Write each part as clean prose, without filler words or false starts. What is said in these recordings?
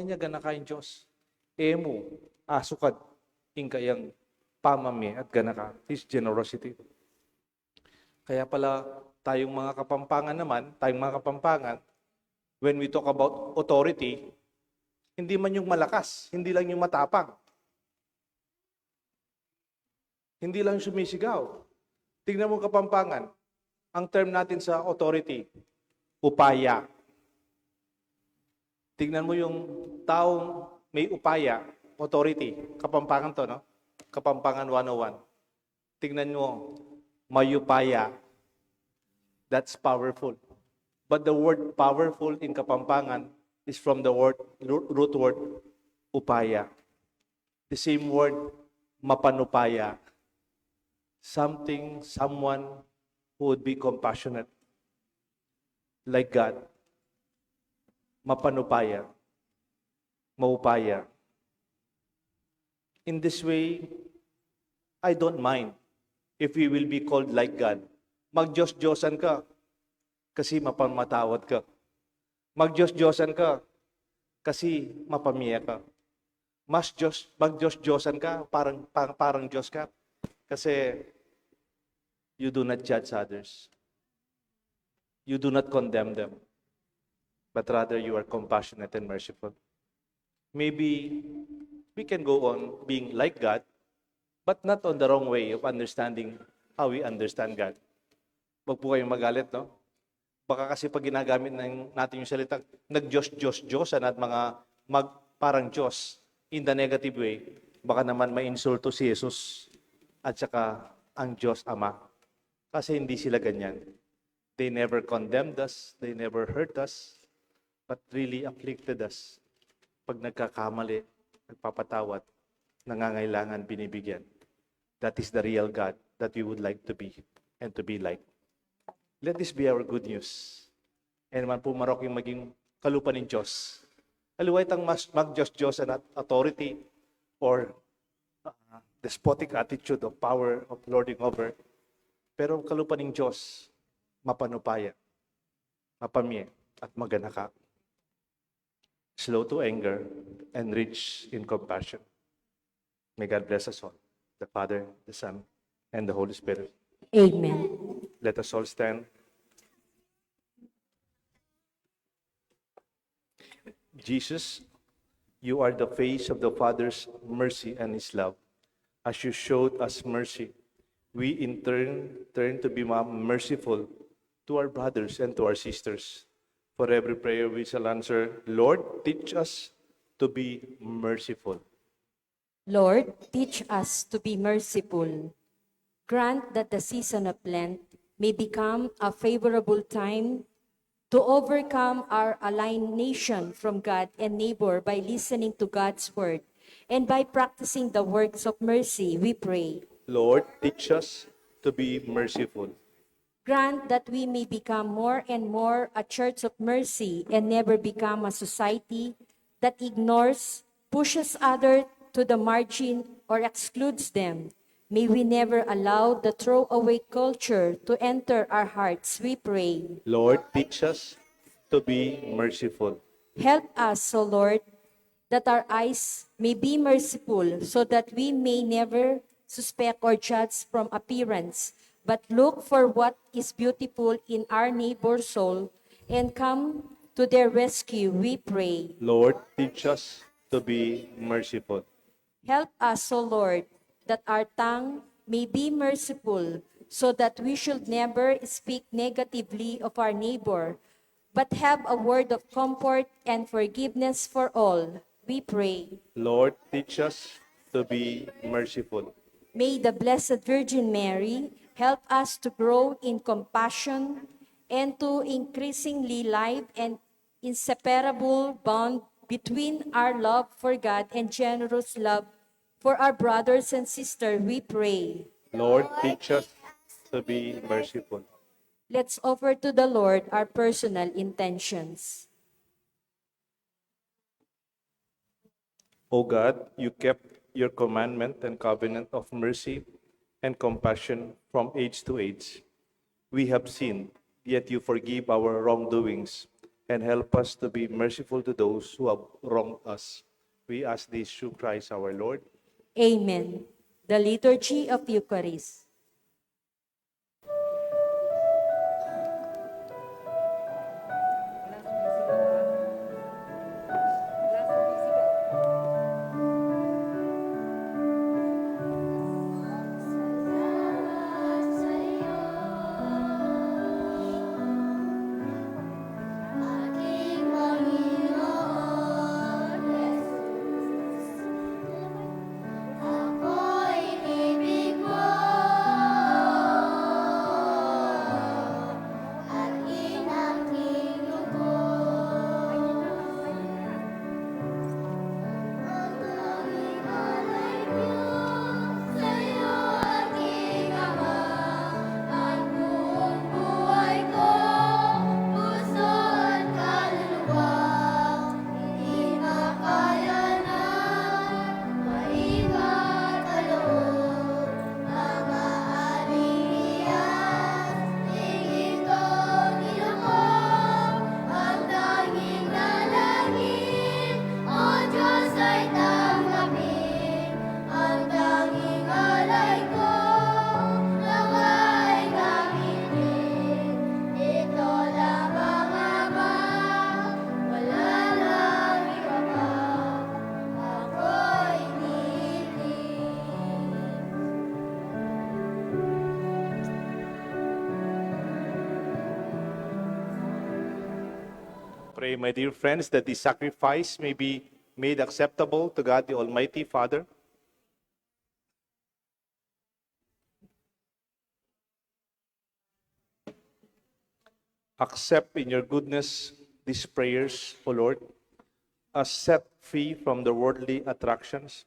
niya ganakain Diyos. Emo, asukad, ingkayang pamami at ganaka. His generosity. Kaya pala tayong mga Kapampangan, when we talk about authority, hindi man yung malakas, hindi lang yung matapang. Hindi lang sumisigaw. Tingnan mo Kapampangan, ang term natin sa authority, upaya. Tingnan mo yung taong may upaya, authority. Kapampangan to, no? Kapampangan 101. Tingnan mo, mayupaya. That's powerful. But the word powerful in Kapampangan is from the root word upaya. The same word, mapanupaya. Someone who would be compassionate. Like God. Mapanupaya. Maupaya. In this way, I don't mind if we will be called like God. Mag-Diyos-Diyosan ka kasi mapamatawad ka. Mag-Diyos-Diyosan ka kasi mapamiya ka. Mag-Diyos-Diyosan ka, parang Diyos ka kasi you do not judge others. You do not condemn them. But rather you are compassionate and merciful. Maybe we can go on being like God, but not on the wrong way of understanding how we understand God. Huwag po kayong magalit, no? Baka kasi pag ginagamit natin yung salita, nag-Diyos-Diyosan at mga parang Diyos in the negative way, baka naman ma-insulto si Jesus at saka ang Diyos Ama. Kasi hindi sila ganyan. They never condemned us, they never hurt us, but really afflicted us. Pag nagkakamali, nagpapatawad, nangangailangan, binibigyan. That is the real God that we would like to be and to be like. Let this be our good news. And man po marok yung maging kalupan ng Diyos. Aluwait ang mag-Diyos-Diyosan at authority or despotic attitude of power of lording over. Pero kalupan ng Diyos, mapanupaya, mapamye, at maganaka. Slow to anger, and rich in compassion. May God bless us all, the Father, the Son, and the Holy Spirit. Amen. Let us all stand. Jesus, you are the face of the Father's mercy and His love. As you showed us mercy, we in turn to be merciful to our brothers and to our sisters. For every prayer we shall answer, Lord, teach us to be merciful. Lord, teach us to be merciful. Grant that the season of Lent may become a favorable time to overcome our alienation from God and neighbor by listening to God's word and by practicing the works of mercy, we pray. Lord, teach us to be merciful. Grant that we may become more and more a church of mercy and never become a society that ignores, pushes others to the margin, or excludes them. May we never allow the throwaway culture to enter our hearts, we pray. Lord, teach us to be merciful. Help us, O Lord, that our eyes may be merciful so that we may never suspect or judge from appearance, but look for what is beautiful in our neighbor's soul and come to their rescue, we pray. Lord, teach us to be merciful. Help us, O Lord, that our tongue may be merciful so that we should never speak negatively of our neighbor, but have a word of comfort and forgiveness for all, we pray. Lord, teach us to be merciful. May the Blessed Virgin Mary help us to grow in compassion and to increasingly live and inseparable bond between our love for God and generous love for our brothers and sisters, we pray. Lord, teach us to be merciful. Let's offer to the Lord our personal intentions. O God, you kept your commandment and covenant of mercy and compassion from age to age. We have sinned, yet you forgive our wrongdoings and help us to be merciful to those who have wronged us. We ask this through Christ our Lord. Amen. The Liturgy of Eucharist. Pray, my dear friends, that this sacrifice may be made acceptable to God the Almighty Father. Accept in your goodness these prayers, O Lord, as set free from the worldly attractions,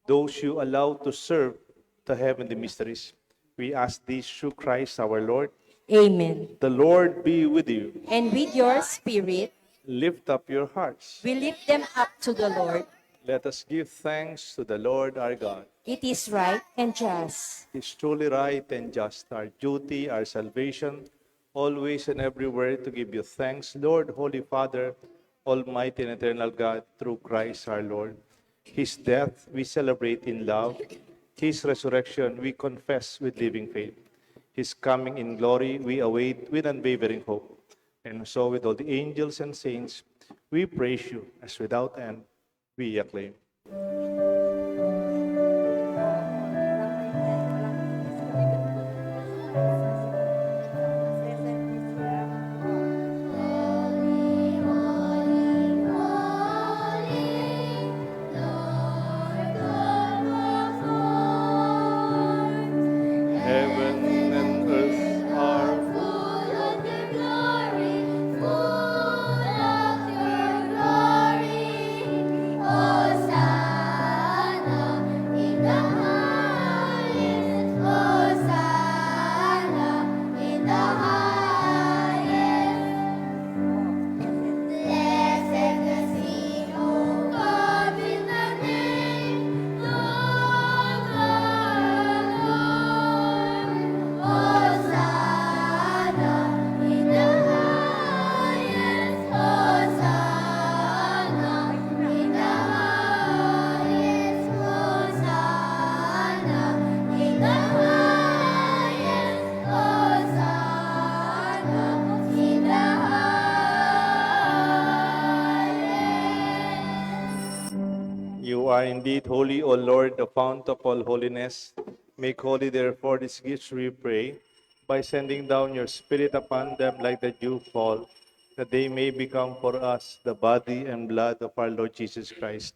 those you allow to serve the heavenly mysteries. We ask this through Christ our Lord. Amen. The Lord be with you. And with your spirit, Lift up your hearts. we lift them up to the Lord. Let us give thanks to the Lord our God. It is right and just. It is truly right and just, our duty, our salvation, always and everywhere to give you thanks, Lord, Holy Father, Almighty and eternal God, through Christ our Lord. His death we celebrate in love. His resurrection we confess with living faith. His coming in glory we await with unwavering hope. And so with all the angels and saints, we praise you as without end we acclaim. Heaven and earth are You are indeed holy, O Lord, the fount of all holiness. Make holy, therefore, these gifts, we pray, by sending down your Spirit upon them like the dew fall, that they may become for us the body and blood of our Lord Jesus Christ.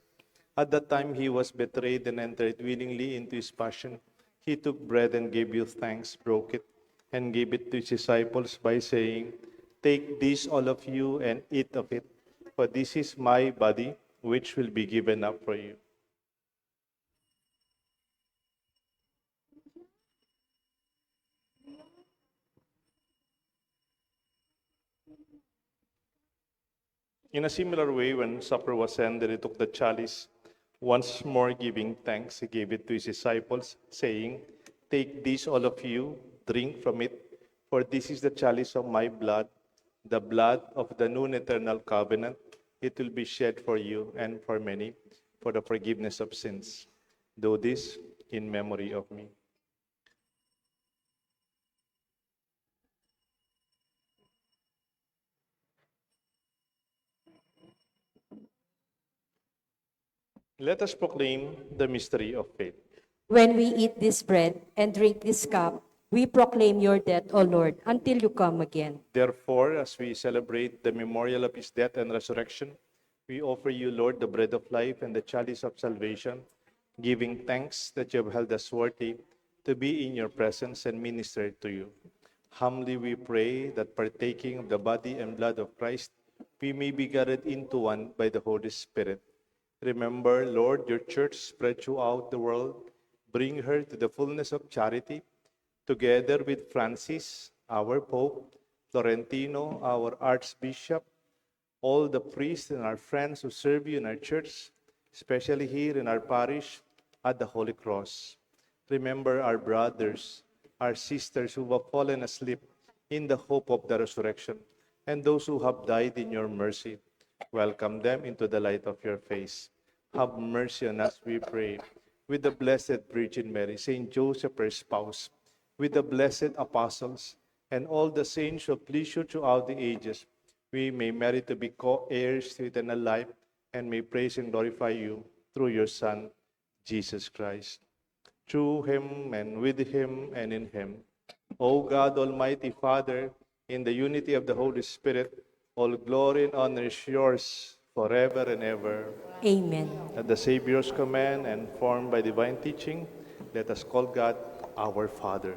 At that time he was betrayed and entered willingly into his passion. He took bread and gave you thanks, broke it, and gave it to his disciples by saying, "Take this, all of you, and eat of it, for this is my body, which will be given up for you." In a similar way, when supper was ended, he took the chalice. Once more giving thanks, he gave it to his disciples, saying, "Take this, all of you, drink from it, for this is the chalice of my blood, the blood of the new and eternal covenant. It will be shed for you and for many for the forgiveness of sins. Do this in memory of me. Let us proclaim the mystery of faith. When we eat this bread and drink this cup, we proclaim your death, O Lord, until you come again. Therefore, as we celebrate the memorial of his death and resurrection, we offer you, Lord, the bread of life and the chalice of salvation, giving thanks that you have held us worthy to be in your presence and minister to you. Humbly we pray that partaking of the body and blood of Christ, we may be gathered into one by the Holy Spirit. Remember, Lord, your church spread throughout the world. Bring her to the fullness of charity, together with Francis, our Pope, Florentino, our Archbishop, all the priests and our friends who serve you in our church, especially here in our parish at the Holy Cross. Remember our brothers, our sisters who have fallen asleep in the hope of the resurrection, and those who have died in your mercy. Welcome them into the light of your face. Have mercy on us, we pray, with the Blessed Virgin Mary, Saint Joseph, her spouse, with the blessed apostles, and all the saints who please you throughout the ages, we may merit to be co-heirs to eternal life and may praise and glorify you through your Son, Jesus Christ. Through him and with him and in him, O God, Almighty Father, in the unity of the Holy Spirit, all glory and honor is yours forever and ever. Amen. At the Savior's command and formed by divine teaching, let us call God our Father.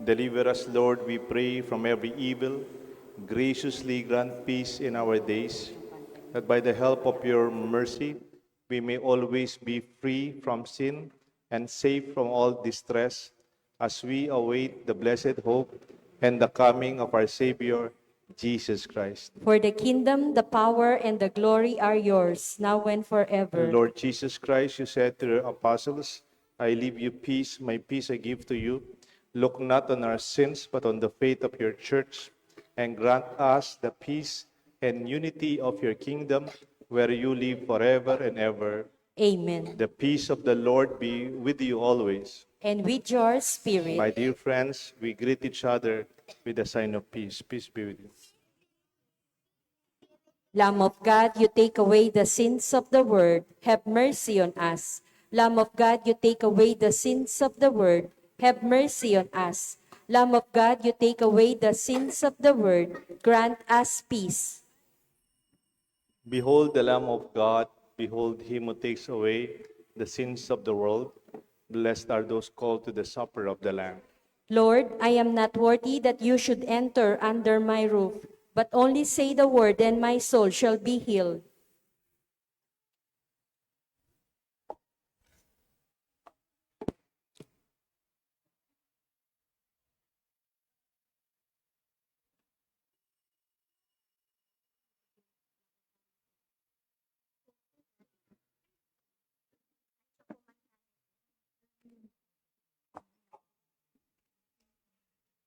Deliver us, Lord, we pray, from every evil. Graciously grant peace in our days, that by the help of your mercy, we may always be free from sin and safe from all distress, as we await the blessed hope and the coming of our Savior, Jesus Christ. For the kingdom, the power, and the glory are yours, now and forever. Lord Jesus Christ, you said to your apostles, I leave you peace, my peace I give to you. Look not on our sins, but on the faith of your church, and grant us the peace and unity of your kingdom, where you live forever and ever. Amen. The peace of the Lord be with you always. And with your spirit. My dear friends, we greet each other with a sign of peace. Peace be with you. Lamb of God, you take away the sins of the world, have mercy on us. Lamb of God, you take away the sins of the world, have mercy on us. Lamb of God, you take away the sins of the world, grant us peace. Behold the Lamb of God, behold him who takes away the sins of the world. Blessed are those called to the supper of the Lamb. Lord, I am not worthy that you should enter under my roof, but only say the word, and my soul shall be healed.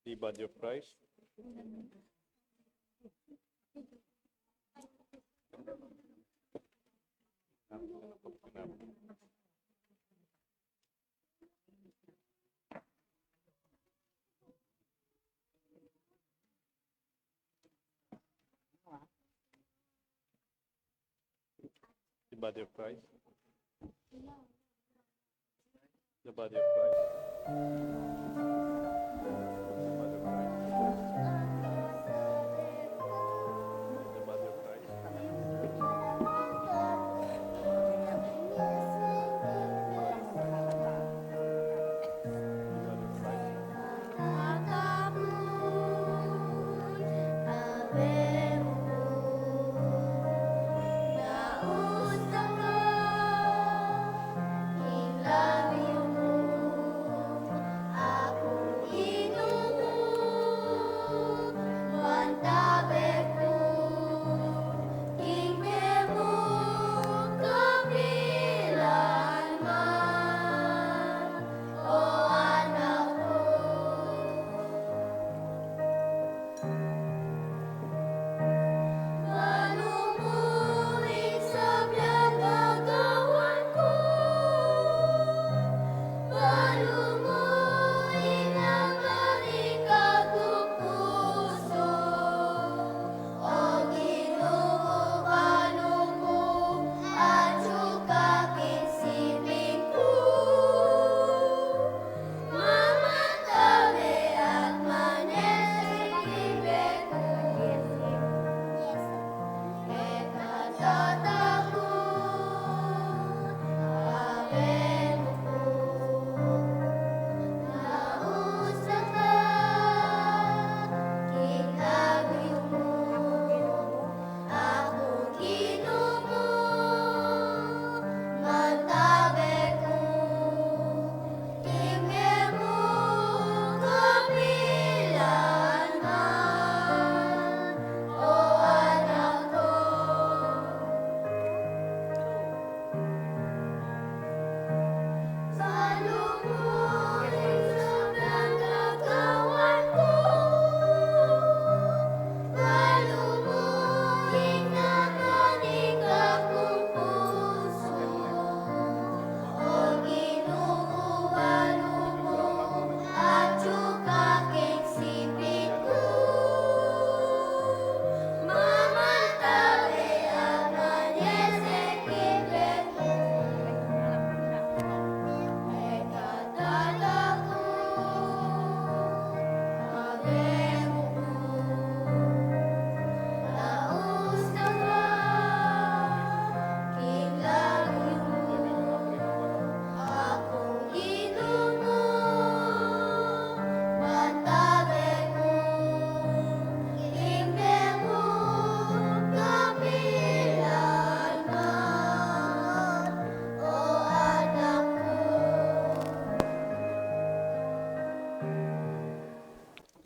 The body of Christ. The body of Christ. The body of Christ. The body of Christ.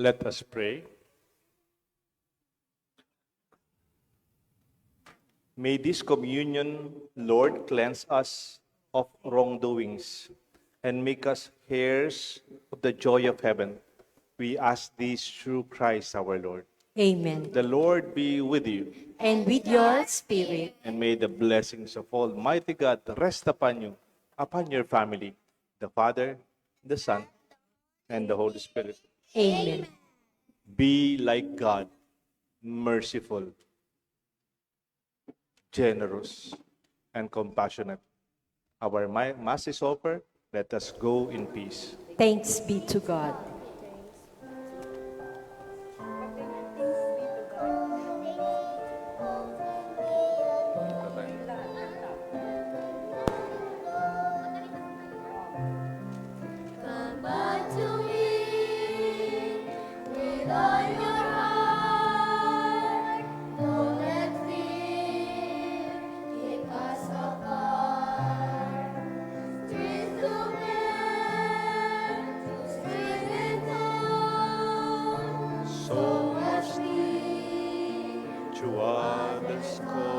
Let us pray. May this communion, Lord, cleanse us of wrongdoings and make us heirs of the joy of heaven. We ask this through Christ our Lord. Amen. The Lord be with you, And with your spirit. and may the blessings of Almighty God rest upon you, upon your family, the Father, the Son, and the Holy Spirit. Amen. Be like God, merciful, generous, and compassionate. Our Mass is over. Let us go in peace. Thanks be to God. so much deep to others' call.